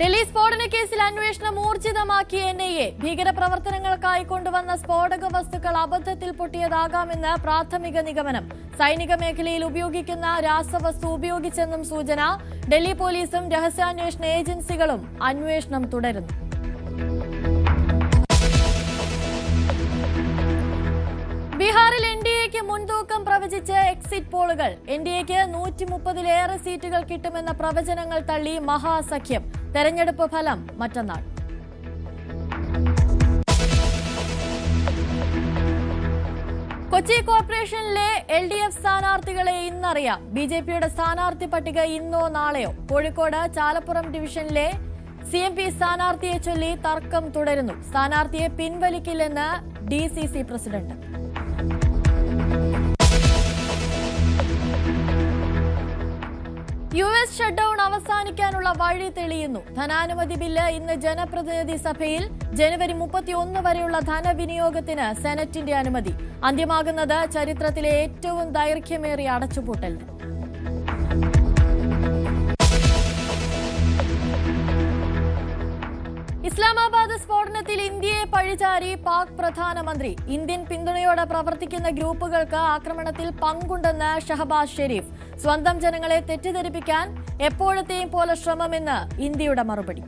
ഡൽഹി സ്ഫോടന കേസിൽ അന്വേഷണം ഊർജിതമാക്കിയ എൻഐഎ ഭീകരപ്രവർത്തനങ്ങൾക്കായി കൊണ്ടുവന്ന സ്ഫോടക വസ്തുക്കൾ അബദ്ധത്തിൽ പൊട്ടിയതാകാമെന്ന് പ്രാഥമിക നിഗമനം. സൈനിക മേഖലയിൽ ഉപയോഗിക്കുന്ന രാസവസ്തു ഉപയോഗിച്ചെന്നും സൂചന. ഡൽഹി പോലീസും രഹസ്യാന്വേഷണ ഏജൻസികളും അന്വേഷണം തുടരുന്നു. ബീഹാറിൽ എൻഡിഎക്ക് മുൻതൂക്കം പ്രവചിച്ച് എക്സിറ്റ് പോളുകൾ. എൻഡിഎക്ക് 130-ലേറെ സീറ്റുകൾ കിട്ടുമെന്ന പ്രവചനങ്ങൾ തള്ളി മഹാസഖ്യം. തെരഞ്ഞെടുപ്പ് ഫലം മറ്റന്നാൾ. കൊച്ചി കോർപ്പറേഷനിലെ LDF സ്ഥാനാർത്ഥികളെ ഇന്നറിയാം. BJPയുടെ സ്ഥാനാർത്ഥി പട്ടിക ഇന്നോ നാളെയോ. കോഴിക്കോട് ചാലപ്പുറം ഡിവിഷനിലെ CMP സ്ഥാനാർത്ഥിയെ ചൊല്ലി തർക്കം തുടരുന്നു. സ്ഥാനാർത്ഥിയെ പിൻവലിക്കില്ലെന്ന് DCC പ്രസിഡന്റ്. US ഷട്ട്ഡൌൺ അവസാനിക്കാനുള്ള വഴി തെളിയുന്നു. ധനാനുമതി ബില്ല് ഇന്ന് ജനപ്രതിനിധി സഭയിൽ. ജനുവരി 31 വരെയുള്ള ധനവിനിയോഗത്തിന് സെനറ്റിന്റെ അനുമതി. അന്ത്യമാകുന്നത് ചരിത്രത്തിലെ ഏറ്റവും ദൈർഘ്യമേറിയ അടച്ചുപൂട്ടലിന്. ഇസ്ലാമാബാദ് സ്ഫോടനത്തിൽ ഇന്ത്യയെ പഴിചാരി പാക് പ്രധാനമന്ത്രി. ഇന്ത്യൻ പിന്തുണയോടെ പ്രവർത്തിക്കുന്ന ഗ്രൂപ്പുകൾക്ക് ആക്രമണത്തിൽ പങ്കുണ്ടെന്ന് ഷഹബാസ് ഷെരീഫ്. സ്വന്തം ജനങ്ങളെ തെറ്റിദ്ധരിപ്പിക്കാൻ എപ്പോഴത്തെയും പോലെ ശ്രമമെന്ന് ഇന്ത്യയുടെ മറുപടി.